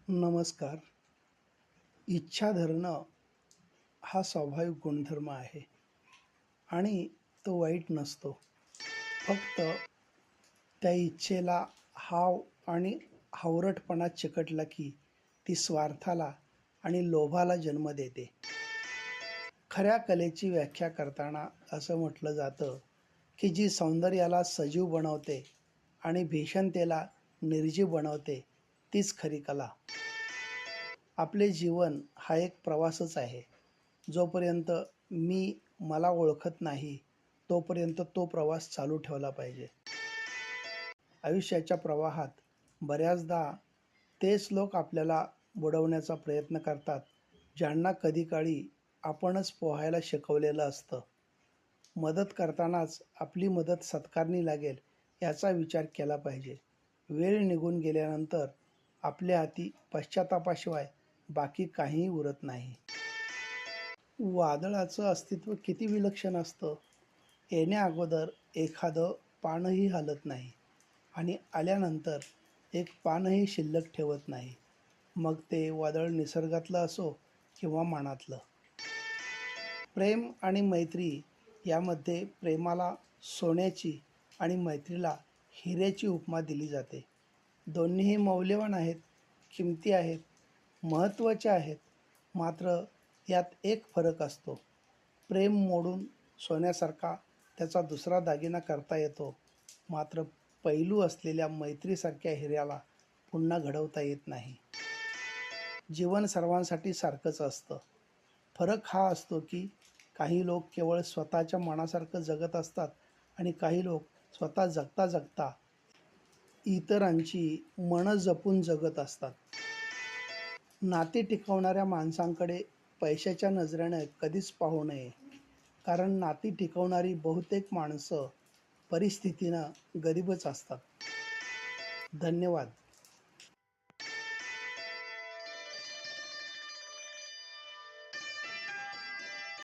नमस्कार. इच्छा धरणं हा स्वाभाविक गुणधर्म आहे आणि तो वाईट नसतो. फक्त त्या इच्छेला हाव आणि हावरटपणा चिकटला की ती स्वार्थाला आणि लोभाला जन्म देते. खऱ्या कलेची व्याख्या करताना असं म्हटलं जातं, की जी सौंदर्याला सजीव बनवते आणि भीषणतेला निर्जीव बनवते, तीच खरी कला. आपले जीवन हा एक प्रवासच आहे. जोपर्यंत मी मला ओळखत नाही, तोपर्यंत तो प्रवास चालू ठेवला पाहिजे. आयुष्याच्या प्रवाहात बऱ्याचदा तेच लोक आपल्याला बुडवण्याचा प्रयत्न करतात, ज्यांना कधीकाळी आपणच पोहायला शिकवलेलं असतं. मदत करतानाच आपली मदत सत्कारणी लागेल याचा विचार केला पाहिजे. वेळ निघून गेल्यानंतर आपल्या हाती पश्चात्तापाशिवाय बाकी काहीही उरत नाही. वादळाचं अस्तित्व किती विलक्षण असतं. येण्याअगोदर एखादं पानही हलत नाही आणि आल्यानंतर एक पानही शिल्लक ठेवत नाही. मग ते वादळ निसर्गातलं असो किंवा मनातलं. प्रेम आणि मैत्री यामध्ये प्रेमाला सोन्याची आणि मैत्रीला हिऱ्याची उपमा दिली जाते. दोन्हीही मौल्यवान आहेत, किमती आहेत, महत्त्वाचे आहेत. मात्र यात एक फरक असतो. प्रेम मोडून सोन्यासारखा त्याचा दुसरा दागिना करता येतो. मात्र पैलू असलेल्या मैत्रीसारख्या हिऱ्याला पुन्हा घडवता येत नाही. जीवन सर्वांसाठी सारखंच असतं. फरक हा असतो की काही लोक केवळ स्वतःच्या मनासारखं जगत असतात आणि काही लोक स्वतः जगता जगता इतरांची मनं जपून जगत असतात. नाती टिकवणाऱ्या माणसांकडे पैशाच्या नजरेने कधीच पाहू नये. कारण नाती टिकवणारी बहुतेक माणसं परिस्थितीनं गरीबच असतात. धन्यवाद.